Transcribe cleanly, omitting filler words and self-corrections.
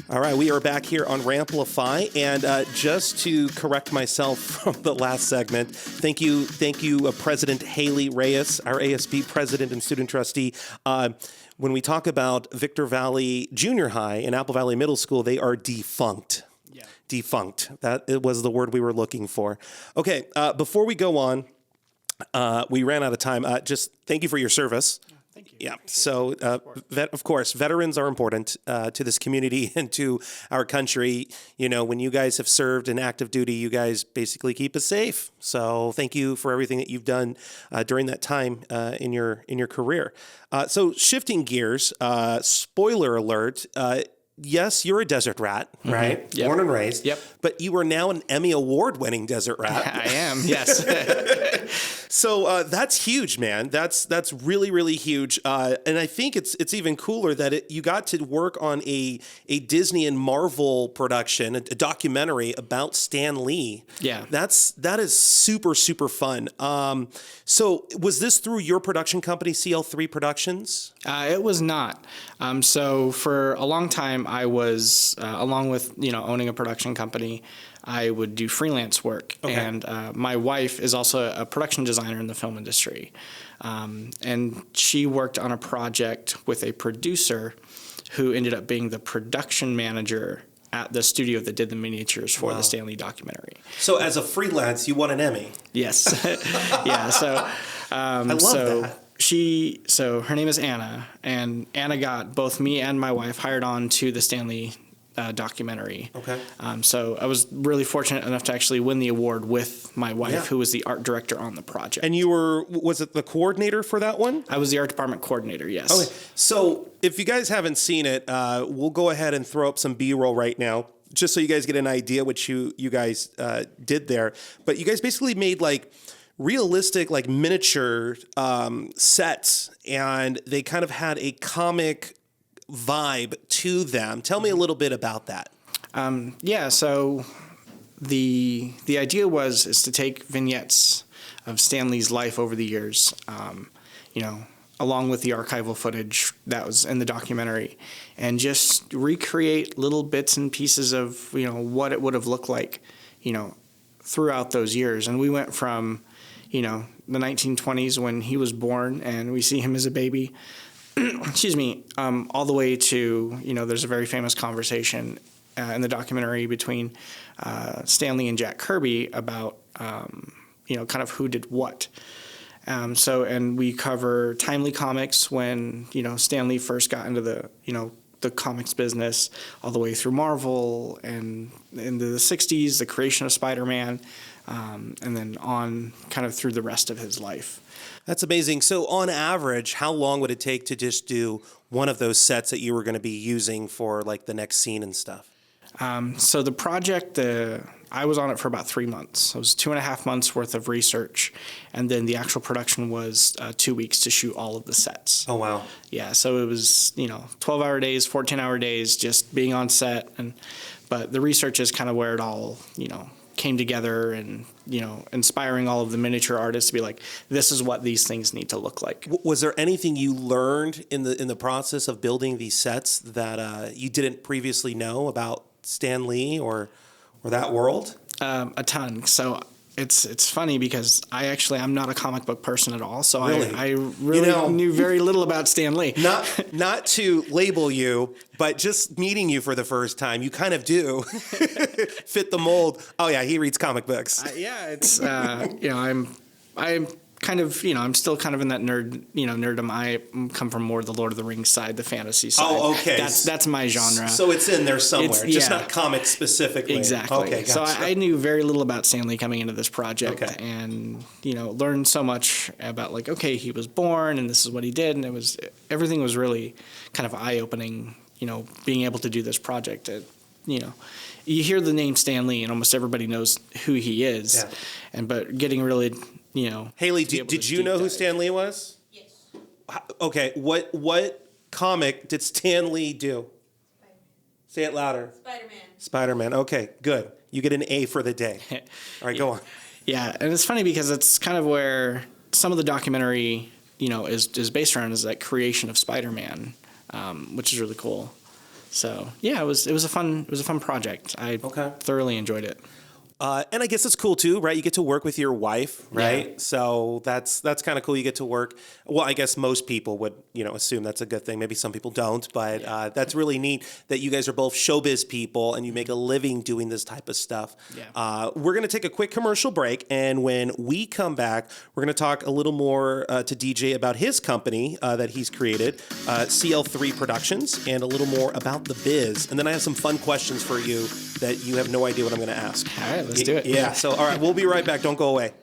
All right, we are back here on Ramplify, and just to correct myself from the last segment, thank you, President Haley Reyes, our ASB president and student trustee. When we talk about Victor Valley Junior High and Apple Valley Middle School, they are defunct. Yeah. Defunct. That it was the word we were looking for. Okay, before we go on, we ran out of time. Just thank you for your service. Thank you. Yeah. So, of course, veterans are important to this community and to our country. You know, when you guys have served in active duty, you guys basically keep us safe. So, thank you for everything that you've done during that time in your career. So, shifting gears. Spoiler alert. Yes, you're a desert rat, right? Yep. Born and raised. Yep. But you are now an Emmy-award-winning desert rat. I am, yes. So that's huge, man. That's really, really huge. And I think it's even cooler that you got to work on a Disney and Marvel production, a documentary about Stan Lee. Yeah. That is super, super fun. So was this through your production company, CL3 Productions? It was not. So for a long time, I was, along with, owning a production company, I would do freelance work. Okay. And my wife is also a production designer in the film industry. And she worked on a project with a producer who ended up being the production manager at the studio that did the miniatures for the Stan Lee documentary. So as a freelance, you won an Emmy. Yes. Yeah. So I love that. So her name is Anna, and Anna got both me and my wife hired on to the Stan Lee documentary. Okay. So I was really fortunate enough to actually win the award with my wife, who was the art director on the project. And you was it the coordinator for that one? I was the art department coordinator, yes. Okay. So if you guys haven't seen it, we'll go ahead and throw up some B-roll right now, just so you guys get an idea what you guys did there. But you guys basically made realistic, miniature sets, and they kind of had a comic vibe to them. Tell me a little bit about that. So the idea is to take vignettes of Stan Lee's life over the years, along with the archival footage that was in the documentary, and just recreate little bits and pieces of, what it would have looked like, throughout those years. And we went from, the 1920s when he was born and we see him as a baby, excuse me, all the way to, there's a very famous conversation in the documentary between Stan Lee and Jack Kirby about, kind of who did what. And we cover timely comics when, Stan Lee first got into the comics business, all the way through Marvel and into the 60s, the creation of Spider-Man, and then on kind of through the rest of his life. That's amazing. So on average, how long would it take to just do one of those sets that you were going to be using for the next scene and stuff? So the project, I was on it for about 3 months. It was 2.5 months worth of research. And then the actual production was 2 weeks to shoot all of the sets. Oh, wow. Yeah. So it was, 12-hour days, 14-hour days, just being on set. But the research is kind of where it all, came together and, inspiring all of the miniature artists to be like, this is what these things need to look like. Was there anything you learned in the process of building these sets that you didn't previously know about Stan Lee or that world? A ton. So it's funny because I'm not a comic book person at all. So really? I really knew very little about Stan Lee. Not to label you, but just meeting you for the first time, you kind of do fit the mold. Oh yeah, he reads comic books. It's I'm kind of, I'm still kind of in that nerdom. I come from more the Lord of the Rings side, the fantasy side. Oh, okay. That's my genre. So it's in there somewhere, just not comics specifically. Exactly. Okay, gotcha. So I knew very little about Stan Lee coming into this project, and learned so much about he was born and this is what he did, and everything was really kind of eye opening. Being able to do this project. You hear the name Stan Lee and almost everybody knows who he is, but getting really. Haley, did you know who Stan Lee was? Yes. Okay, what comic did Stan Lee do? Spider-Man. Say it louder. Spider-Man. Spider-Man. Okay, good. You get an A for the day. All right, go on. Yeah, and it's funny because it's kind of where some of the documentary, is based around is that creation of Spider-Man, which is really cool. So yeah, it was a fun project. I thoroughly enjoyed it. And I guess it's cool too, right? You get to work with your wife, right? Yeah. So that's kind of cool. You get to work. Well, I guess most people would, assume that's a good thing. Maybe some people don't, but that's really neat that you guys are both showbiz people and you make a living doing this type of stuff. Yeah. We're going to take a quick commercial break, and when we come back, we're going to talk a little more to DJ about his company that he's created, CL3 Productions, and a little more about the biz. And then I have some fun questions for you that you have no idea what I'm going to ask. All right, let's do it. Yeah. So, all right, we'll be right back. Don't go away.